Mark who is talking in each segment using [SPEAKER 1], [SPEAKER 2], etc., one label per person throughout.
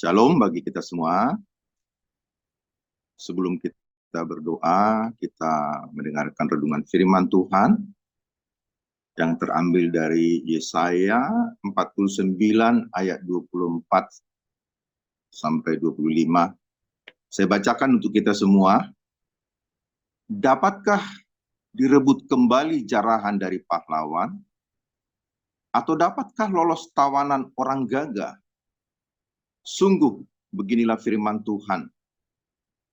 [SPEAKER 1] Shalom bagi kita semua. Sebelum kita berdoa, kita mendengarkan renungan firman Tuhan yang terambil dari Yesaya 49 ayat 24 sampai 25. Saya bacakan untuk kita semua. Dapatkah direbut kembali jarahan dari pahlawan? Atau dapatkah lolos tawanan orang gagah? Sungguh, beginilah firman Tuhan.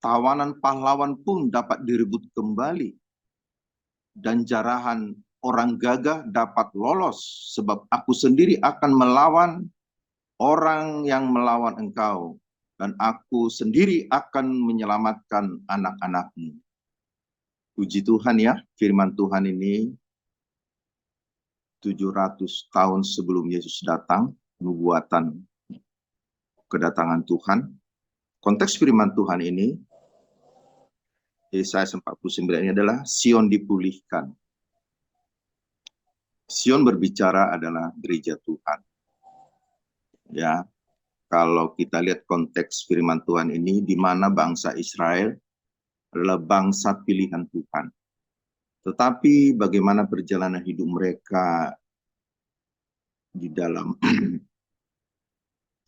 [SPEAKER 1] Tawanan pahlawan pun dapat direbut kembali, dan jarahan orang gagah dapat lolos, sebab aku sendiri akan melawan orang yang melawan engkau, dan aku sendiri akan menyelamatkan anak-anakmu. Puji Tuhan ya, firman Tuhan ini 700 tahun sebelum Yesus datang, nubuatan kedatangan Tuhan. Konteks firman Tuhan ini, Yesaya 49 ini adalah Sion dipulihkan. Sion berbicara adalah gereja Tuhan. Ya, kalau kita lihat konteks firman Tuhan ini, di mana bangsa Israel adalah bangsa pilihan Tuhan. Tetapi bagaimana perjalanan hidup mereka di dalam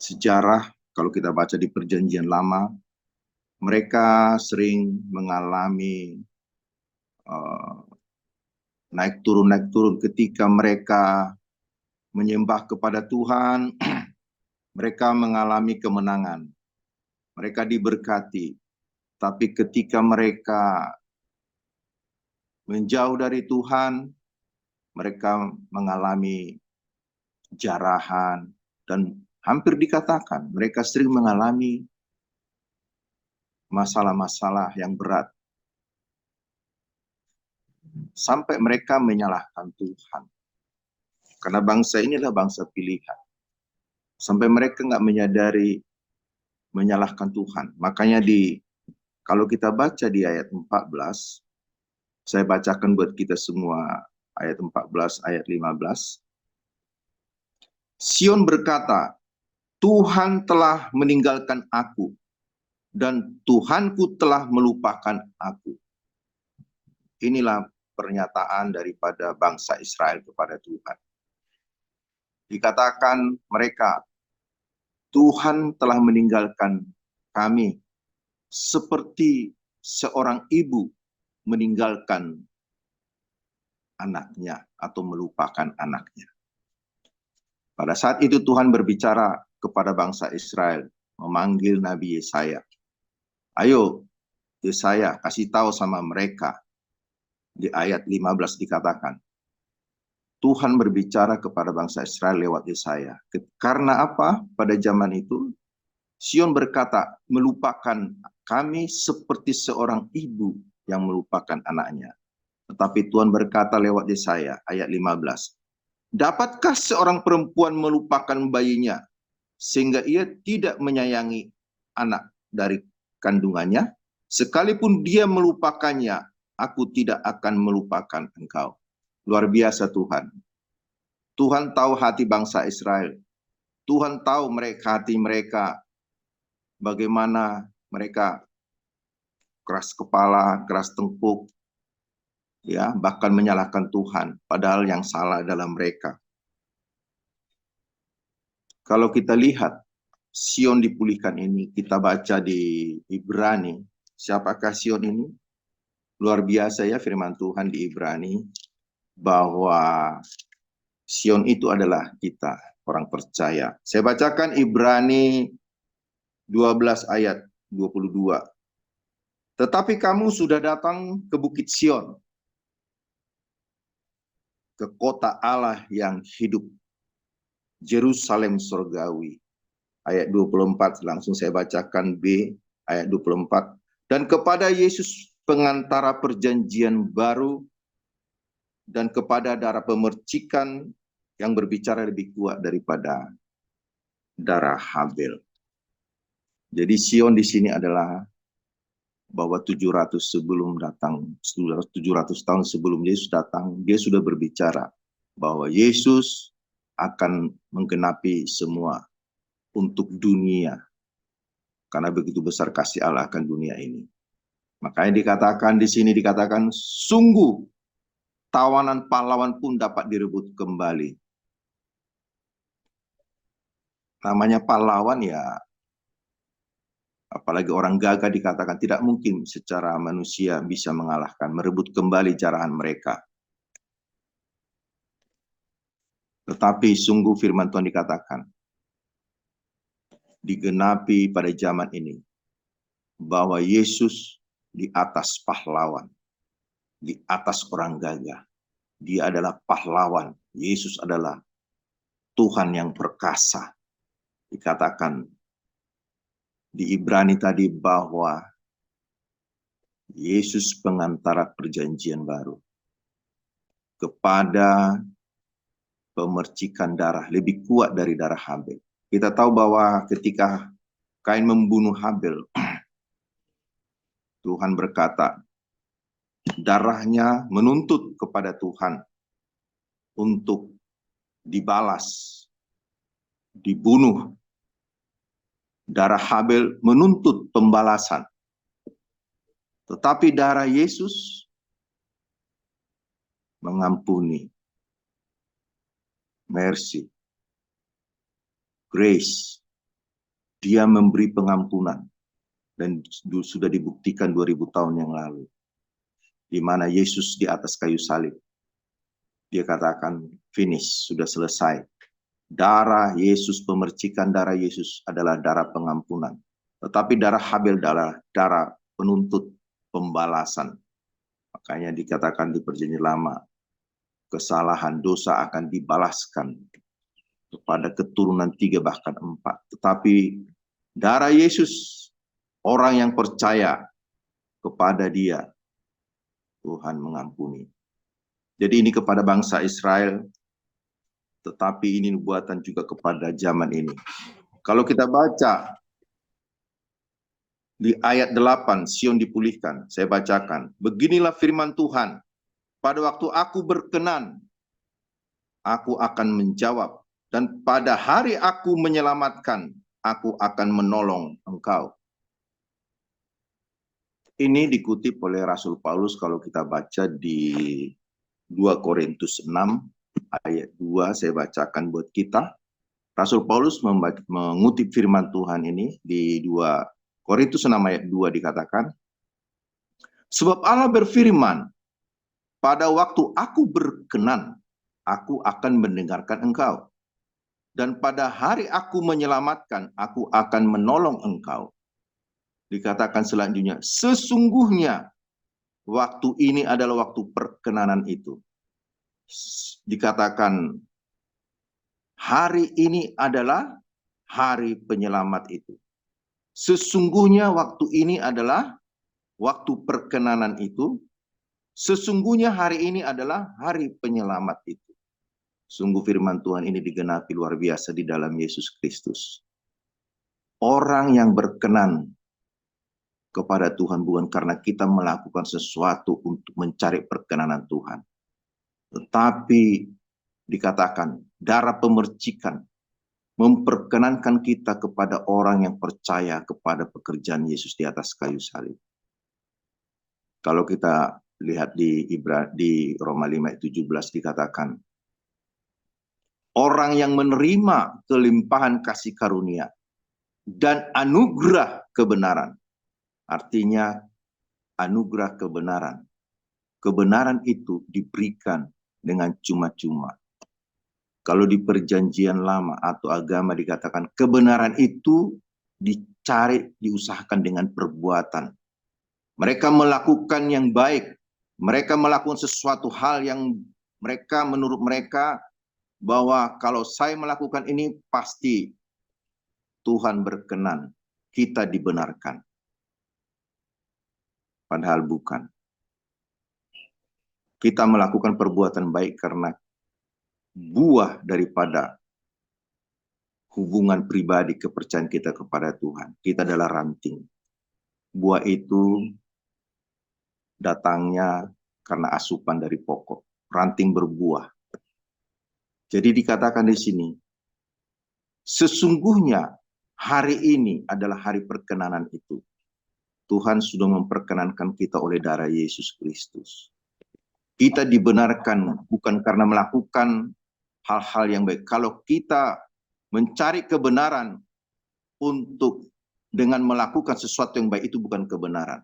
[SPEAKER 1] sejarah, kalau kita baca di Perjanjian Lama, mereka sering mengalami naik turun ketika mereka menyembah kepada Tuhan. Mereka mengalami kemenangan, mereka diberkati. Tapi ketika mereka menjauh dari Tuhan, mereka mengalami jarahan, dan hampir dikatakan mereka sering mengalami masalah-masalah yang berat. Sampai mereka menyalahkan Tuhan. Karena bangsa ini adalah bangsa pilihan. Sampai mereka nggak menyadari menyalahkan Tuhan. Makanya kalau kita baca di ayat 14, saya bacakan buat kita semua ayat 14, ayat 15. Sion berkata, Tuhan telah meninggalkan aku, dan Tuhanku telah melupakan aku. Inilah pernyataan daripada bangsa Israel kepada Tuhan. Dikatakan mereka, Tuhan telah meninggalkan kami, seperti seorang ibu meninggalkan anaknya atau melupakan anaknya. Pada saat itu Tuhan berbicara kepada bangsa Israel, memanggil Nabi Yesaya. Ayo, Yesaya, kasih tahu sama mereka. Di ayat 15 dikatakan, Tuhan berbicara kepada bangsa Israel lewat Yesaya. Karena apa? Pada zaman itu, Sion berkata, melupakan kami seperti seorang ibu yang melupakan anaknya. Tetapi Tuhan berkata lewat Yesaya, ayat 15, dapatkah seorang perempuan melupakan bayinya, sehingga ia tidak menyayangi anak dari kandungannya? Sekalipun dia melupakannya, aku tidak akan melupakan engkau. Luar biasa Tuhan. Tuhan tahu hati bangsa Israel. Tuhan tahu hati mereka, bagaimana mereka keras kepala, keras tengkuk, ya, bahkan menyalahkan Tuhan, padahal yang salah dalam mereka. Kalau kita lihat Sion dipulihkan ini, kita baca di Ibrani. Siapakah Sion ini? Luar biasa ya firman Tuhan di Ibrani, bahwa Sion itu adalah kita, orang percaya. Saya bacakan Ibrani 12 ayat 22. Tetapi kamu sudah datang ke Bukit Sion, ke kota Allah yang hidup, Yerusalem surgawi. Ayat 24, langsung saya bacakan B, ayat 24. Dan kepada Yesus pengantara perjanjian baru, dan kepada darah pemercikan yang berbicara lebih kuat daripada darah Habel. Jadi Sion di sini adalah bahwa 700 tahun sebelum Yesus datang, dia sudah berbicara bahwa Yesus akan menggenapi semua untuk dunia. Karena begitu besar kasih Allah akan dunia ini. Makanya dikatakan di sini dikatakan sungguh tawanan pahlawan pun dapat direbut kembali. Namanya pahlawan ya, apalagi orang gagah dikatakan tidak mungkin secara manusia bisa mengalahkan, merebut kembali jarahan mereka. Tetapi sungguh firman Tuhan dikatakan, digenapi pada zaman ini, bahwa Yesus di atas pahlawan, di atas orang gagah. Dia adalah pahlawan. Yesus adalah Tuhan yang perkasa. Dikatakan di Ibrani tadi bahwa Yesus pengantara perjanjian baru kepada pemercikan darah lebih kuat dari darah Habel. Kita tahu bahwa ketika Kain membunuh Habel, Tuhan berkata, darahnya menuntut kepada Tuhan untuk dibalas, dibunuh. Darah Habel menuntut pembalasan. Tetapi darah Yesus mengampuni. Mercy. Grace. Dia memberi pengampunan. Dan sudah dibuktikan 2000 tahun yang lalu. Di mana Yesus di atas kayu salib. Dia katakan, finish, sudah selesai. Darah Yesus, pemercikan darah Yesus adalah darah pengampunan. Tetapi darah Habel adalah darah penuntut pembalasan. Makanya dikatakan di perjanjian lama, kesalahan dosa akan dibalaskan kepada keturunan 3 bahkan 4. Tetapi darah Yesus, orang yang percaya kepada Dia, Tuhan mengampuni. Jadi ini kepada bangsa Israel, tetapi ini nubuatan juga kepada zaman ini. Kalau kita baca di ayat 8, Sion dipulihkan, saya bacakan. Beginilah firman Tuhan, pada waktu aku berkenan, aku akan menjawab. Dan pada hari aku menyelamatkan, aku akan menolong engkau. Ini dikutip oleh Rasul Paulus kalau kita baca di 2 Korintus 6 ayat 2, saya bacakan buat kita. Rasul Paulus mengutip firman Tuhan ini di 2 Korintus 6 ayat 2 dikatakan, sebab Allah berfirman, pada waktu aku berkenan, aku akan mendengarkan engkau. Dan pada hari aku menyelamatkan, aku akan menolong engkau. Dikatakan selanjutnya, sesungguhnya waktu ini adalah waktu perkenanan itu. Dikatakan, hari ini adalah hari penyelamat itu. Sesungguhnya waktu ini adalah waktu perkenanan itu. Sesungguhnya hari ini adalah hari penyelamat itu. Sungguh firman Tuhan ini digenapi luar biasa di dalam Yesus Kristus. Orang yang berkenan kepada Tuhan bukan karena kita melakukan sesuatu untuk mencari perkenanan Tuhan. Tetapi dikatakan darah pemercikan memperkenankan kita kepada orang yang percaya kepada pekerjaan Yesus di atas kayu salib. Kalau kita lihat di Roma 5 ayat 17 dikatakan, orang yang menerima kelimpahan kasih karunia dan anugerah kebenaran. Artinya anugerah kebenaran. Kebenaran itu diberikan dengan cuma-cuma. Kalau di perjanjian lama atau agama dikatakan kebenaran itu dicari, diusahakan dengan perbuatan. Mereka melakukan yang baik. Mereka melakukan sesuatu hal yang mereka menurut mereka bahwa kalau saya melakukan ini pasti Tuhan berkenan, kita dibenarkan. Padahal bukan. Kita melakukan perbuatan baik karena buah daripada hubungan pribadi kepercayaan kita kepada Tuhan. Kita adalah ranting. Buah itu datangnya karena asupan dari pokok. Ranting berbuah. Jadi dikatakan di sini, sesungguhnya hari ini adalah hari perkenanan itu. Tuhan sudah memperkenankan kita oleh darah Yesus Kristus. Kita dibenarkan bukan karena melakukan hal-hal yang baik. Kalau kita mencari kebenaran untuk dengan melakukan sesuatu yang baik, itu bukan kebenaran.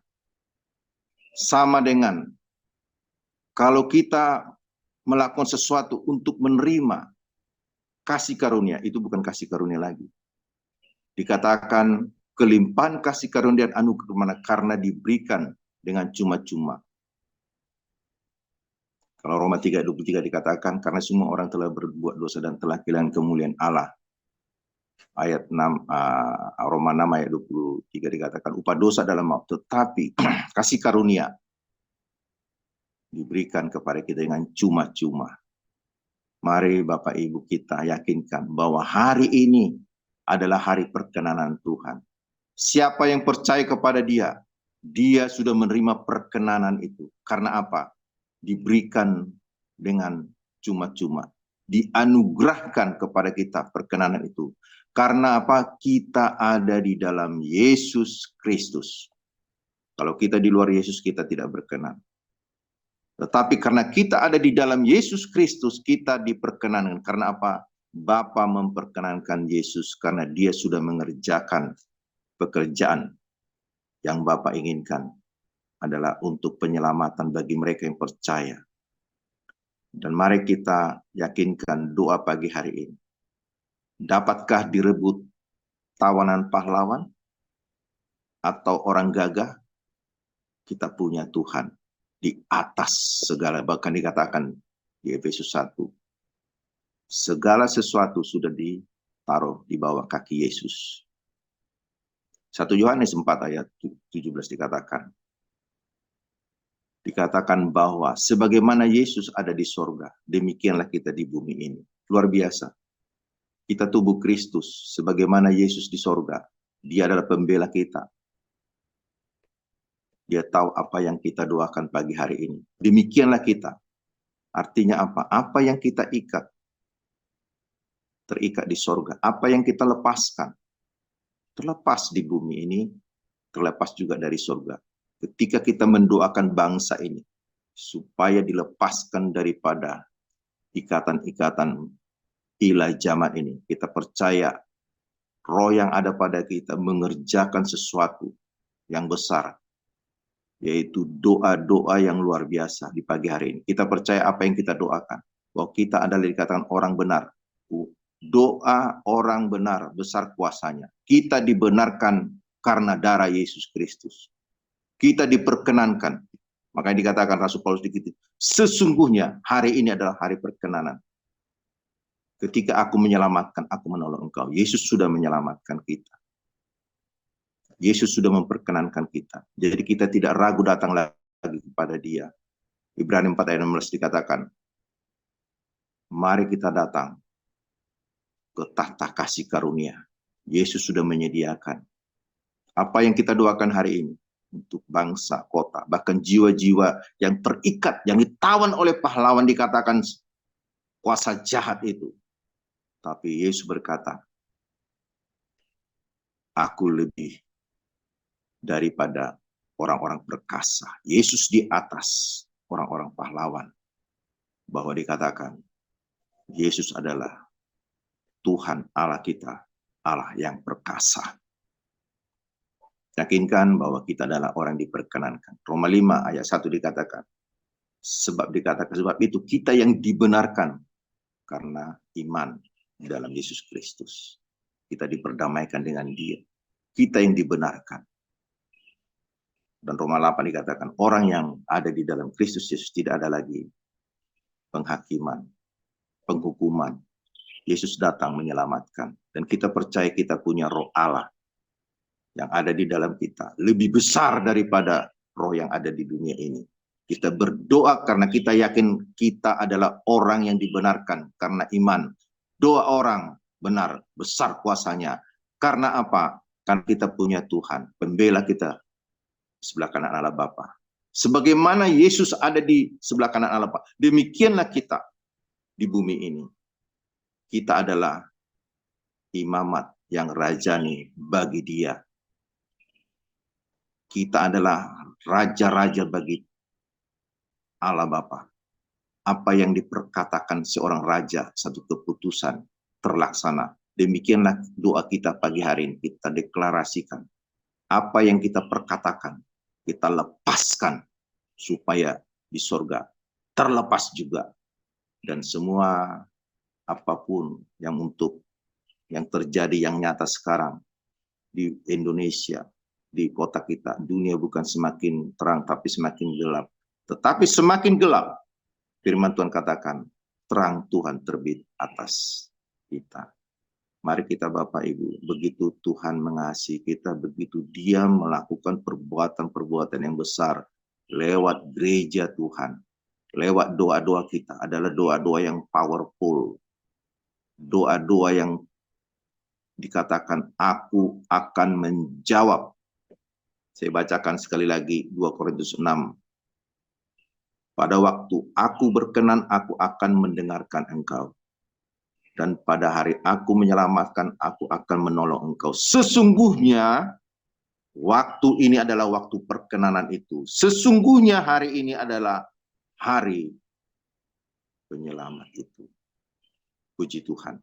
[SPEAKER 1] Sama dengan kalau kita melakukan sesuatu untuk menerima kasih karunia, itu bukan kasih karunia lagi. Dikatakan kelimpahan kasih karunia dan anugerah karena diberikan dengan cuma-cuma. Kalau Roma 3:23 dikatakan karena semua orang telah berbuat dosa dan telah kehilangan kemuliaan Allah. Ayat 6, Roma 6 ayat 23 dikatakan upah dosa dalam maut, tetapi kasih karunia diberikan kepada kita dengan cuma-cuma. Mari Bapak Ibu kita yakinkan bahwa hari ini adalah hari perkenanan Tuhan. Siapa yang percaya kepada Dia, dia sudah menerima perkenanan itu. Karena apa? Diberikan dengan cuma-cuma. Dianugerahkan kepada kita perkenanan itu. Karena apa? Kita ada di dalam Yesus Kristus. Kalau kita di luar Yesus, kita tidak berkenan. Tetapi karena kita ada di dalam Yesus Kristus, kita diperkenankan. Karena apa? Bapa memperkenankan Yesus karena Dia sudah mengerjakan pekerjaan yang Bapa inginkan adalah untuk penyelamatan bagi mereka yang percaya. Dan mari kita yakinkan doa pagi hari ini. Dapatkah direbut tawanan pahlawan atau orang gagah? Kita punya Tuhan di atas segala, bahkan dikatakan di Efesus 1, segala sesuatu sudah ditaruh di bawah kaki Yesus. 1 Yohanes 4 ayat 17 dikatakan bahwa sebagaimana Yesus ada di sorga, demikianlah kita di bumi ini. Luar biasa. Kita tubuh Kristus, sebagaimana Yesus di sorga. Dia adalah pembela kita. Dia tahu apa yang kita doakan pagi hari ini. Demikianlah kita. Artinya apa? Apa yang kita ikat, terikat di sorga. Apa yang kita lepaskan, terlepas di bumi ini, terlepas juga dari sorga. Ketika kita mendoakan bangsa ini, supaya dilepaskan daripada ikatan-ikatan ilah zaman ini. Kita percaya roh yang ada pada kita mengerjakan sesuatu yang besar, yaitu doa-doa yang luar biasa di pagi hari ini. Kita percaya apa yang kita doakan, bahwa kita adalah dikatakan orang benar. Doa orang benar besar kuasanya. Kita dibenarkan karena darah Yesus Kristus. Kita diperkenankan. Makanya dikatakan Rasul Paulus dikit, sesungguhnya hari ini adalah hari perkenanan. Ketika aku menyelamatkan, aku menolong engkau. Yesus sudah menyelamatkan kita. Yesus sudah memperkenankan kita. Jadi kita tidak ragu datang lagi kepada Dia. Ibrani 4 ayat 16 dikatakan, mari kita datang ke tahta kasih karunia. Yesus sudah menyediakan. Apa yang kita doakan hari ini untuk bangsa, kota, bahkan jiwa-jiwa yang terikat, yang ditawan oleh pahlawan, dikatakan kuasa jahat itu. Tapi Yesus berkata, aku lebih daripada orang-orang perkasa. Yesus di atas orang-orang pahlawan. Bahwa dikatakan, Yesus adalah Tuhan Allah kita, Allah yang perkasa. Yakinkan bahwa kita adalah orang diperkenankan. Roma 5 ayat 1 dikatakan, sebab itu kita yang dibenarkan karena iman di dalam Yesus Kristus. Kita diperdamaikan dengan Dia. Kita yang dibenarkan. Dan Roma 8 dikatakan, orang yang ada di dalam Kristus Yesus tidak ada lagi penghakiman, penghukuman. Yesus datang menyelamatkan. Dan kita percaya kita punya roh Allah yang ada di dalam kita. Lebih besar daripada roh yang ada di dunia ini. Kita berdoa karena kita yakin kita adalah orang yang dibenarkan karena iman. Doa orang benar, besar kuasanya. Karena apa? Karena kita punya Tuhan, pembela kita sebelah kanan Allah Bapa. Sebagaimana Yesus ada di sebelah kanan Allah Bapa, demikianlah kita di bumi ini. Kita adalah imamat yang rajani bagi Dia. Kita adalah raja-raja bagi Allah Bapa. Apa yang diperkatakan seorang raja, satu keputusan terlaksana. Demikianlah doa kita pagi hari ini. Kita deklarasikan. Apa yang kita perkatakan, kita lepaskan supaya di sorga terlepas juga. Dan semua apapun yang terjadi yang nyata sekarang di Indonesia, di kota kita, dunia bukan semakin terang tapi semakin gelap. Tetapi semakin gelap, firman Tuhan katakan, terang Tuhan terbit atas kita. Mari kita Bapak Ibu, begitu Tuhan mengasihi kita, begitu Dia melakukan perbuatan-perbuatan yang besar lewat gereja Tuhan, lewat doa-doa kita adalah doa-doa yang powerful, doa-doa yang dikatakan aku akan menjawab. Saya bacakan sekali lagi 2 Korintus 6. Pada waktu aku berkenan, aku akan mendengarkan engkau. Dan pada hari aku menyelamatkan, aku akan menolong engkau. Sesungguhnya waktu ini adalah waktu perkenanan itu. Sesungguhnya hari ini adalah hari penyelamat itu. Puji Tuhan.